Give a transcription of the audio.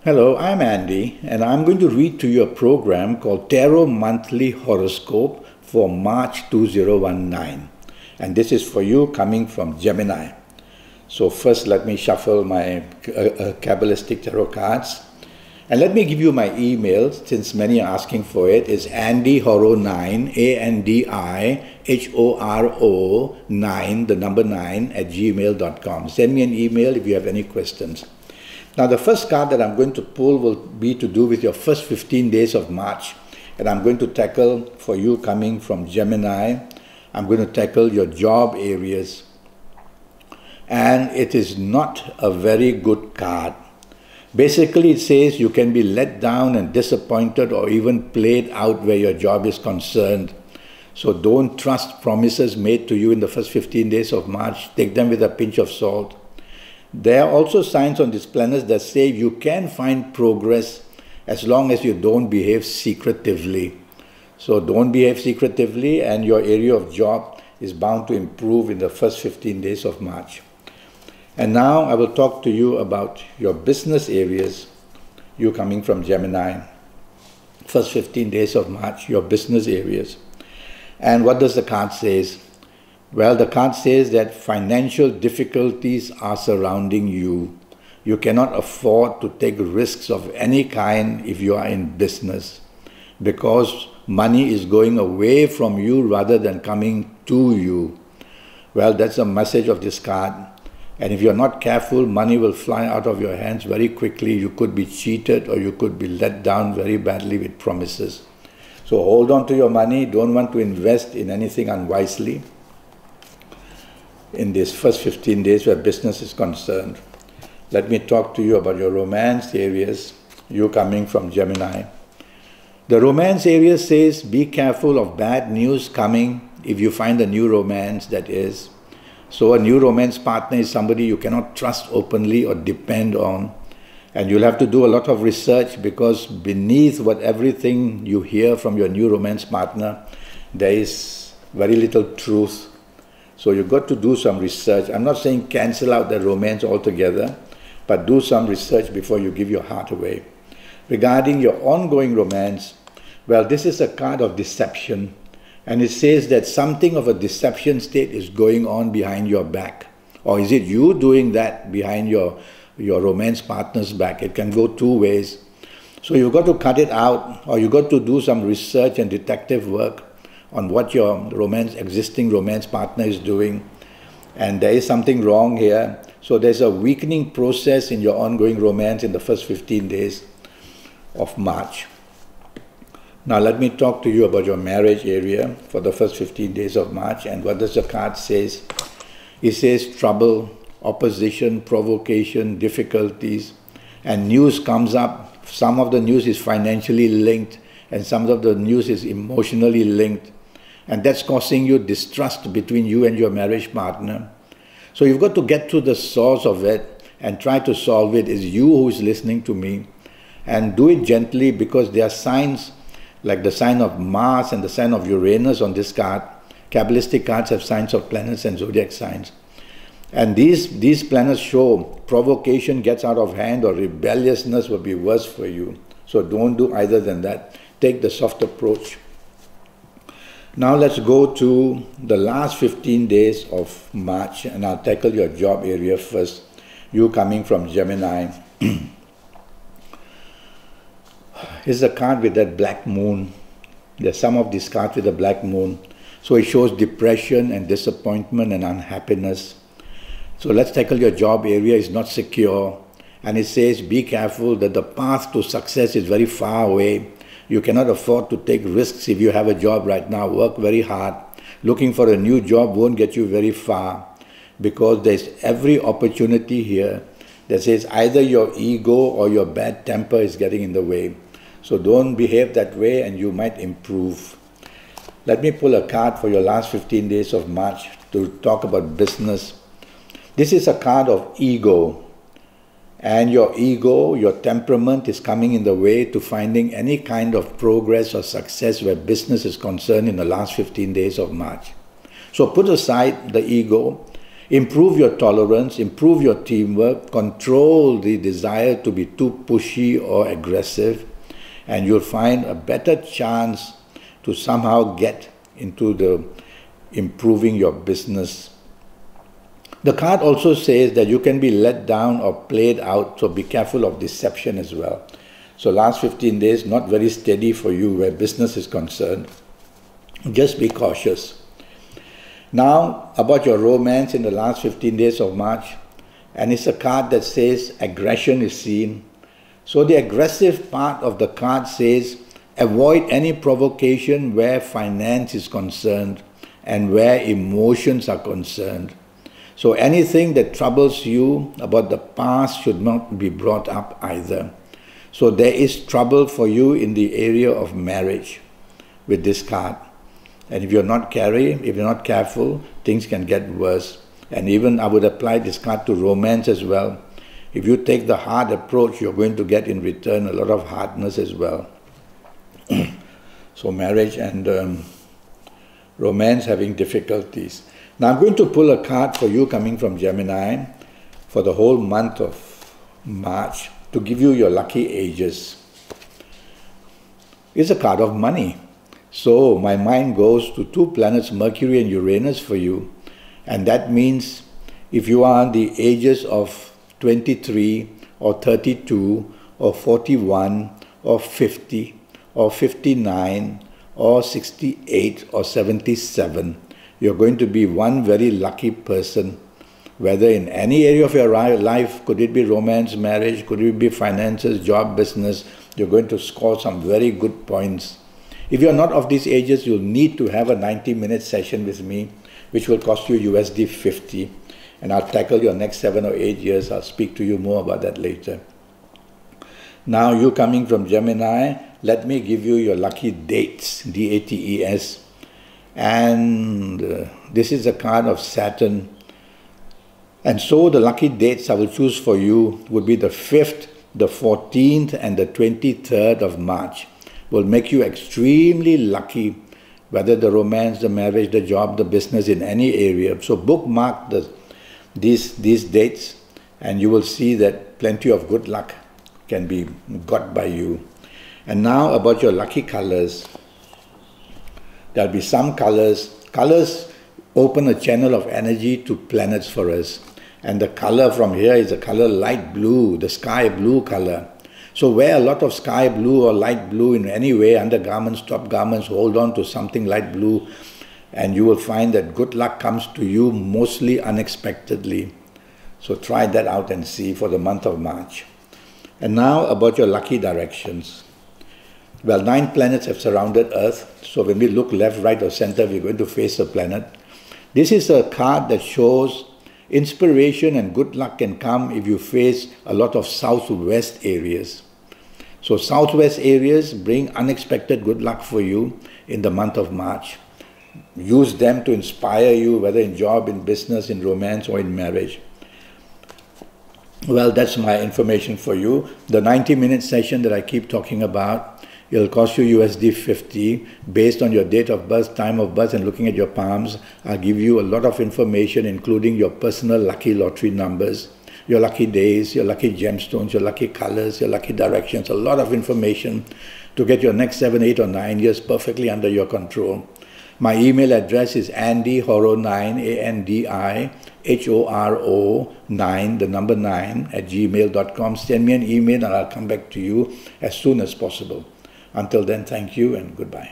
Hello, I'm Andy, and I'm going to read to you a program called Tarot Monthly Horoscope for March 2019. And this is for you coming from Gemini. So first let me shuffle my Kabbalistic tarot cards. And let me give you my email, since many are asking for it. It's andyhoro9, ANDIHORO 9, the number 9, at gmail.com. Send me an email if you have any questions. Now the first card that I'm going to pull will be to do with your first 15 days of March. And I'm going to tackle, for you coming from Gemini, I'm going to tackle your job areas. And it is not a very good card. Basically, it says you can be let down and disappointed or even played out where your job is concerned. So don't trust promises made to you in the first 15 days of March. Take them with a pinch of salt. There are also signs on these planets that say you can find progress as long as you don't behave secretively. So don't behave secretively, and your area of job is bound to improve in the first 15 days of March. And now I will talk to you about your business areas, you coming from Gemini. First 15 days of March, your business areas. And what does the card say? Well, the card says that financial difficulties are surrounding you. You cannot afford to take risks of any kind if you are in business, because money is going away from you rather than coming to you. Well, that's the message of this card. And if you're not careful, money will fly out of your hands very quickly. You could be cheated, or you could be let down very badly with promises. So hold on to your money. Don't want to invest in anything unwisely in these first 15 days where business is concerned. Let me talk to you about your romance areas, you coming from Gemini. The romance area says be careful of bad news coming if you find a new romance, that is. So a new romance partner is somebody you cannot trust openly or depend on. And you'll have to do a lot of research, because beneath everything you hear from your new romance partner, there is very little truth. So you've got to do some research. I'm not saying cancel out the romance altogether, but do some research before you give your heart away. Regarding your ongoing romance, well, this is a card of deception. And it says that something of a deception state is going on behind your back. Or is it you doing that behind your romance partner's back? It can go two ways. So you've got to cut it out, or you've got to do some research and detective work on what your existing romance partner is doing. And there is something wrong here. So there's a weakening process in your ongoing romance in the first 15 days of March. Now let me talk to you about your marriage area for the first 15 days of March. And what does the card say? It says trouble, opposition, provocation, difficulties, and news comes up. Some of the news is financially linked, and some of the news is emotionally linked. And that's causing you distrust between you and your marriage partner. So you've got to get to the source of it and try to solve it. It's you who is listening to me. And do it gently, because there are signs like the sign of Mars and the sign of Uranus on this card. Kabbalistic cards have signs of planets and zodiac signs. And these planets show provocation gets out of hand, or rebelliousness will be worse for you. So don't do either than that. Take the soft approach. Now let's go to the last 15 days of March, and I'll tackle your job area first. You coming from Gemini. Here's a card with that black moon. There's some of these cards with the black moon. So it shows depression and disappointment and unhappiness. So let's tackle your job area. Is not secure. And it says be careful that the path to success is very far away. You cannot afford to take risks if you have a job right now. Work very hard. Looking for a new job won't get you very far, because there's every opportunity here that says either your ego or your bad temper is getting in the way. So don't behave that way, and you might improve. Let me pull a card for your last 15 days of March to talk about business. This is a card of ego. And your ego, your temperament is coming in the way to finding any kind of progress or success where business is concerned in the last 15 days of March. So put aside the ego. Improve your tolerance, improve your teamwork, control the desire to be too pushy or aggressive, and you'll find a better chance to somehow get into the improving your business. The card also says that you can be let down or played out, so be careful of deception as well. So last 15 days, not very steady for you where business is concerned. Just be cautious. Now, about your romance in the last 15 days of March, and it's a card that says aggression is seen. So the aggressive part of the card says avoid any provocation where finance is concerned and where emotions are concerned. So anything that troubles you about the past should not be brought up either. So there is trouble for you in the area of marriage with this card. And if you're not careful, things can get worse. And even I would apply this card to romance as well. If you take the hard approach, you're going to get in return a lot of hardness as well. So marriage and romance having difficulties. Now I'm going to pull a card for you coming from Gemini for the whole month of March to give you your lucky ages. It's a card of money. So my mind goes to two planets, Mercury and Uranus for you. And that means if you are the ages of 23 or 32 or 41 or 50 or 59 or 68 or 77, you're going to be one very lucky person, whether in any area of your life, could it be romance, marriage, could it be finances, job, business, you're going to score some very good points. If you're not of these ages, you'll need to have a 90-minute session with me, which will cost you USD 50. And I'll tackle your next 7 or 8 years. I'll speak to you more about that later. Now, you coming from Gemini, let me give you your lucky dates, D-A-T-E-S. And this is a card of Saturn. And so the lucky dates I will choose for you would be the 5th, the 14th, and the 23rd of March. Will make you extremely lucky, whether the romance, the marriage, the job, the business, in any area. So bookmark these dates, and you will see that plenty of good luck can be got by you. And now about your lucky colors. There'll be some colors. Colors open a channel of energy to planets for us. And the color from here is the color light blue, the sky blue color. So wear a lot of sky blue or light blue in any way, undergarments, top garments, hold on to something light blue, and you will find that good luck comes to you mostly unexpectedly. So try that out and see for the month of March. And now about your lucky directions. Well, 9 planets have surrounded Earth, so when we look left, right or center, we're going to face a planet. This is a card that shows inspiration and good luck can come if you face a lot of southwest areas. So southwest areas bring unexpected good luck for you in the month of March. Use them to inspire you, whether in job, in business, in romance or in marriage. Well, that's my information for you. The 90-minute session that I keep talking about, it'll cost you USD 50 based on your date of birth, time of birth, and looking at your palms. I'll give you a lot of information, including your personal lucky lottery numbers, your lucky days, your lucky gemstones, your lucky colors, your lucky directions, a lot of information to get your next 7, 8 or 9 years perfectly under your control. My email address is andyhoro9, ANDIHORO9, the number 9, @gmail.com. Send me an email and I'll come back to you as soon as possible. Until then, thank you and goodbye.